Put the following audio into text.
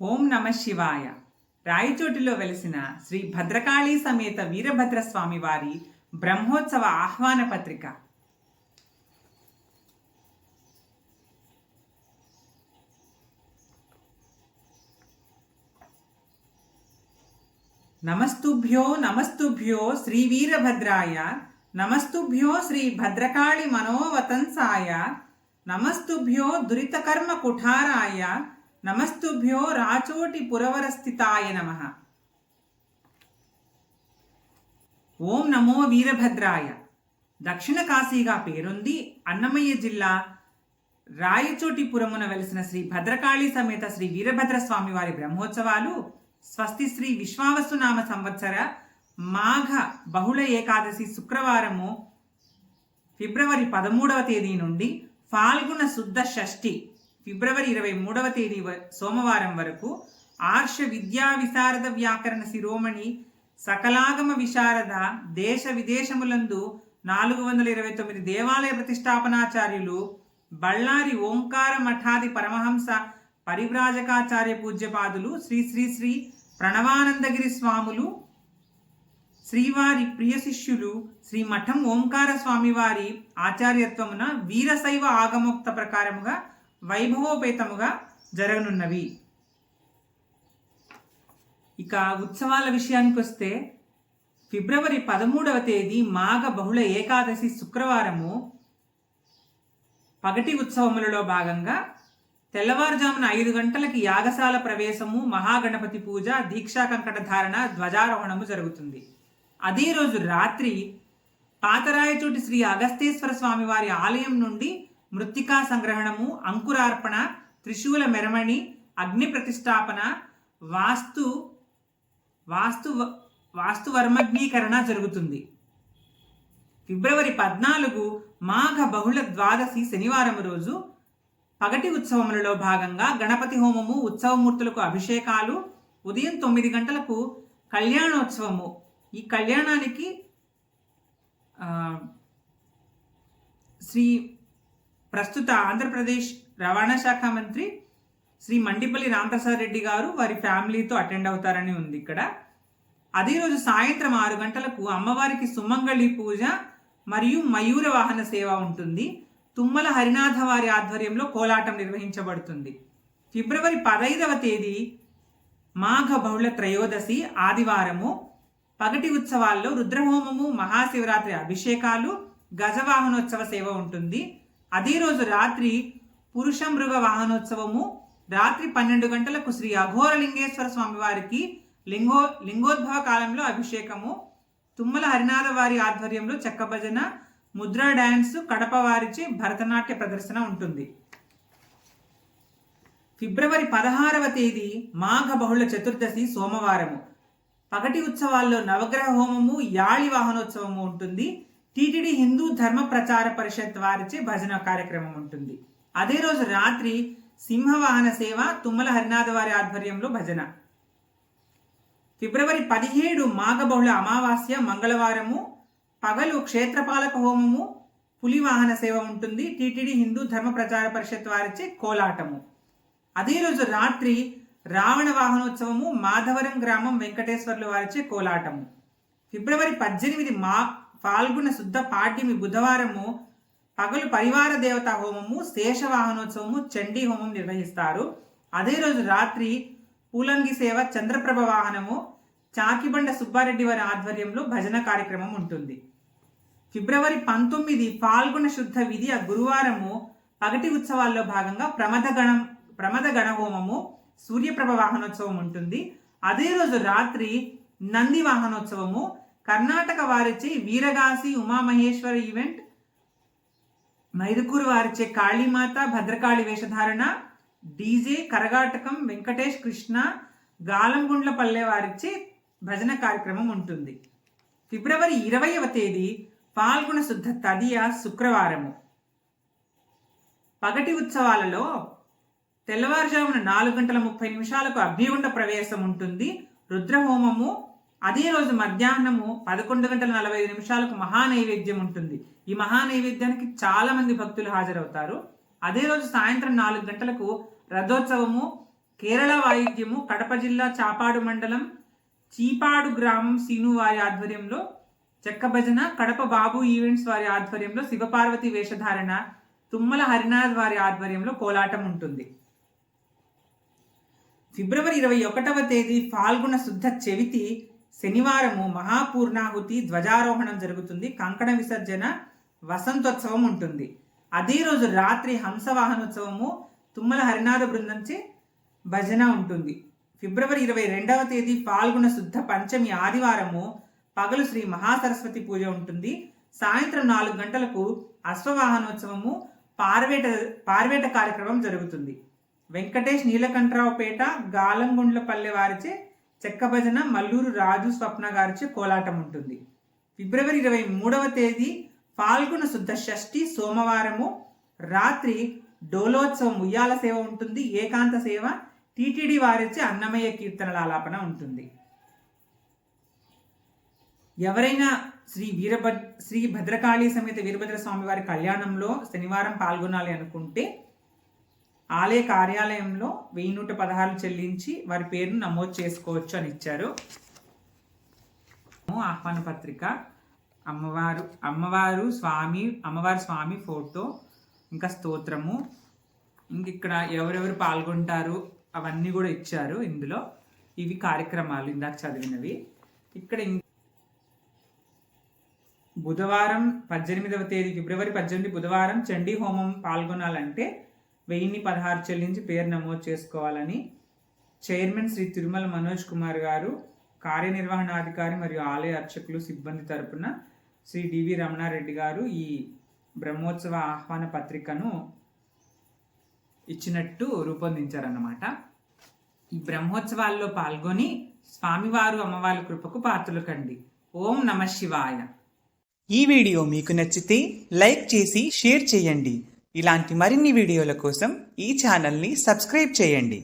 ఓం నమ శివాయ. రాయచోటిలో వెలసిన శ్రీ భద్రకాళీ సమేత వీరభద్రస్వామి వారి బ్రహ్మోత్సవ ఆహ్వాన పత్రిక. నమస్తుభ్యో నమస్తుభ్యో శ్రీ వీరభద్రాయ, నమస్తుభ్యో శ్రీ భద్రకాళి మనోవతంసాయ, నమస్తుభ్యో దురితకర్మ కుఠారాయ, నమస్తుభ్యో రాచోటి పురవరస్థితాయ నమః. ఓం నమో వీరభద్రాయ. దక్షిణ కాశీగా పేరొంది అన్నమయ్య జిల్లా రాయచోటిపురమున వెలిసిన శ్రీ భద్రకాళి సమేత శ్రీ వీరభద్రస్వామి వారి బ్రహ్మోత్సవాలు స్వస్తి శ్రీ విశ్వావసునామ సంవత్సర మాఘ బహుళ ఏకాదశి శుక్రవారము ఫిబ్రవరి 13వ తేదీ నుండి ఫాల్గుణ శుద్ధ షష్ఠి ఫిబ్రవరి 23వ తేదీ సోమవారం వరకు ఆర్ష విద్యా విశారద వ్యాకరణ శిరోమణి సకలాగమ విశారద దేశ విదేశములందు 429 దేవాలయ ప్రతిష్టాపనాచార్యులు బళ్ళారి ఓంకార మఠాది పరమహంస పరివ్రాజకాచార్య పూజ్యపాదులు శ్రీ శ్రీ శ్రీ ప్రణవానందగిరి స్వాములు శ్రీవారి ప్రియ శిష్యులు శ్రీ మఠం ఓంకార స్వామివారి ఆచార్యత్వమున వీరశైవ ఆగమోక్త ప్రకారముగా వైభవోపేతముగా జరగనున్నవి. ఇక ఉత్సవాల విషయానికి వస్తే ఫిబ్రవరి 13వ తేదీ మాఘ బహుళ ఏకాదశి శుక్రవారము పగటి ఉత్సవములలో భాగంగా తెల్లవారుజామున 5 గంటలకి యాగశాల ప్రవేశము, మహాగణపతి పూజ, దీక్షా కంకణ ధారణ, ధ్వజారోహణము జరుగుతుంది. అదే రోజు రాత్రి పాతరాయచోటి శ్రీ అగస్తేశ్వర స్వామి వారి ఆలయం నుండి మృత్తికా సంగ్రహణము, అంకురార్పణ, త్రిశూల మెరమణి, అగ్ని ప్రతిష్టాపన, వాస్తువర్మగ్నీకరణ జరుగుతుంది. ఫిబ్రవరి 14 మాఘ బహుళ ద్వాదశి శనివారం రోజు పగటి ఉత్సవములలో భాగంగా గణపతి హోమము, ఉత్సవమూర్తులకు అభిషేకాలు, ఉదయం 9 గంటలకు కళ్యాణోత్సవము. ఈ కళ్యాణానికి శ్రీ ప్రస్తుత ఆంధ్రప్రదేశ్ రవాణా శాఖ మంత్రి శ్రీ మండిపల్లి రామప్రసాద్ రెడ్డి గారు వారి ఫ్యామిలీతో అటెండ్ అవుతారని ఉంది ఇక్కడ. అదే రోజు సాయంత్రం 6 గంటలకు అమ్మవారికి సుమంగళి పూజ మరియు మయూర వాహన సేవ ఉంటుంది. తుమ్మల హరినాథ వారి ఆధ్వర్యంలో కోలాటం నిర్వహించబడుతుంది. ఫిబ్రవరి 15వ తేదీ మాఘ బహుళ త్రయోదశి ఆదివారము పగటి ఉత్సవాల్లో రుద్రహోమము, మహాశివరాత్రి అభిషేకాలు, గజవాహనోత్సవ సేవ ఉంటుంది. అదే రోజు రాత్రి పురుష మృగ వాహనోత్సవము, రాత్రి 12 గంటలకు శ్రీ అఘోరలింగేశ్వర స్వామి వారికి లింగోద్భవ కాలంలో అభిషేకము, తుమ్మల హరినాథ వారి ఆధ్వర్యంలో చెక్క భజన, ముద్ర డ్యాన్స్, కడప వారిచే భరతనాట్య ప్రదర్శన ఉంటుంది. ఫిబ్రవరి 16వ తేదీ మాఘ బహుళ చతుర్దశి సోమవారము పగటి ఉత్సవాల్లో నవగ్రహ హోమము, యాళి వాహనోత్సవము ఉంటుంది. టీటీడీ హిందూ ధర్మ ప్రచార పరిషత్ వారిచే భజన కార్యక్రమం ఉంటుంది. అదే రోజు రాత్రి సింహవాహన సేవ, తుమ్మల హరినాథ వారి ఆధ్వర్యంలో భజన. ఫిబ్రవరి 17 మాఘ బహుళ అమావాస్య మంగళవారము పగలు క్షేత్రపాలక హోమము, పులి వాహన సేవ ఉంటుంది. టీటీడీ హిందూ ధర్మ ప్రచార పరిషత్ వారిచే కోలాటము. అదే రోజు రాత్రి రావణ వాహనోత్సవము, మాధవరం గ్రామం వెంకటేశ్వర్ల వారిచే కోలాటము. ఫిబ్రవరి 18 ఫాల్గుణ శుద్ధ పాడ్యమి బుధవారము పగలు పరివార దేవతా హోమము, శేష వాహనోత్సవము, చండీ హోమం నిర్వహిస్తారు. అదే రోజు రాత్రి పూలంగి సేవ, చంద్రప్రభ వాహనము, చాకిబండ సుబ్బారెడ్డి వారి ఆధ్వర్యంలో భజన కార్యక్రమం ఉంటుంది. ఫిబ్రవరి 19 ఫాల్గుణ శుద్ధ విధియ గురువారము పగటి ఉత్సవాల్లో భాగంగా ప్రమద గణ హోమము, సూర్యప్రభ వాహనోత్సవం ఉంటుంది. అదే రోజు రాత్రి నంది వాహనోత్సవము, కర్ణాటక వారిచే వీరగాసి ఉమామహేశ్వర ఈవెంట్, మైదుకూరు వారిచే కాళీమాత భద్రకాళి వేషధారణ, డీజే కరగాటకం, వెంకటేష్ కృష్ణ గాలంగుండ్లపల్లె వారిచే భజన కార్యక్రమం ఉంటుంది. ఫిబ్రవరి 20వ తేదీ ఫాల్గుణ శుద్ధ తదియ శుక్రవారము పగటి ఉత్సవాలలో తెల్లవారుజామున 4:30 అగ్నిగుండ ప్రవేశం ఉంటుంది. రుద్రహోమము. అదే రోజు మధ్యాహ్నము 11:45 మహానైవేద్యం ఉంటుంది. ఈ మహానైవేద్యానికి చాలా మంది భక్తులు హాజరవుతారు. అదే రోజు సాయంత్రం 4 గంటలకు రథోత్సవము, కేరళ వాయిద్యము కడప జిల్లా చాపాడు మండలం చీపాడు గ్రామం సీను వారి ఆధ్వర్యంలో చెక్క భజన, కడప బాబు ఈవెంట్స్ వారి ఆధ్వర్యంలో శివపార్వతి వేషధారణ, తుమ్మల హరినాథ్ వారి ఆధ్వర్యంలో కోలాటం ఉంటుంది. ఫిబ్రవరి 21వ తేదీ ఫాల్గుణ శుద్ధ చవితి శనివారము మహాపూర్ణాహుతి ధ్వజారోహణం జరుగుతుంది. కంకణ విసర్జన, వసంతోత్సవం ఉంటుంది. అదే రోజు రాత్రి హంసవాహనోత్సవము, తుమ్మల హరినాథ బృందంచే భజన ఉంటుంది. ఫిబ్రవరి 22వ తేదీ ఫాల్గుణ శుద్ధ పంచమి ఆదివారము పగలు శ్రీ మహాసరస్వతి పూజ ఉంటుంది. సాయంత్రం 4 గంటలకు అశ్వవాహనోత్సవము, పార్వేట కార్యక్రమం జరుగుతుంది. వెంకటేష్ నీలకంఠరావుపేట గాలంగుండ్లపల్లె వారిచే చెక్క భజన, మల్లూరు రాజు స్వప్న గారిచే కోలాటం ఉంటుంది. ఫిబ్రవరి 23వ తేదీ ఫాల్గుణ శుద్ధ షష్ఠి సోమవారము రాత్రి డోలోత్సవం ఉయ్యాల సేవ ఉంటుంది. ఏకాంత సేవ, టీటీడీ వారిచే అన్నమయ్య కీర్తనల ఆలాపన ఉంటుంది. ఎవరైనా శ్రీ భద్రకాళి సమేత వీరభద్ర స్వామి వారి కళ్యాణంలో శనివారం పాల్గొనాలి అనుకుంటే ఆలయ కార్యాలయంలో 1116 చెల్లించి వారి పేరును నమోదు చేసుకోవచ్చు అని ఇచ్చారు. ఆహ్వాన పత్రిక, అమ్మవారు స్వామి ఫోటో, ఇంకా స్తోత్రము, ఇంక ఇక్కడ ఎవరెవరు పాల్గొంటారు అవన్నీ కూడా ఇచ్చారు ఇందులో. ఇవి కార్యక్రమాలు ఇందాక చదివినవి. ఇక్కడ బుధవారం 18వ తేదీ ఫిబ్రవరి 18 బుధవారం చండీ హోమం పాల్గొనాలంటే 1016 చెల్లించి పేరు నమోదు చేసుకోవాలని చైర్మన్ శ్రీ తిరుమల మనోజ్ కుమార్ గారు, కార్యనిర్వహణాధికారి మరియు ఆలయ అర్చకులు సిబ్బంది తరపున శ్రీ డివి రమణారెడ్డి గారు ఈ బ్రహ్మోత్సవ ఆహ్వాన పత్రికను ఇచ్చినట్టు రూపొందించారన్నమాట. ఈ బ్రహ్మోత్సవాల్లో పాల్గొని స్వామివారు అమ్మవారి కృపకు పాత్రలు కండి. ఓం నమః శివాయ. ఈ వీడియో మీకు నచ్చితే లైక్ చేసి షేర్ చేయండి. ఇలాంటి మరిన్ని వీడియోల కోసం ఈ ఛానల్ని సబ్స్క్రైబ్ చేయండి.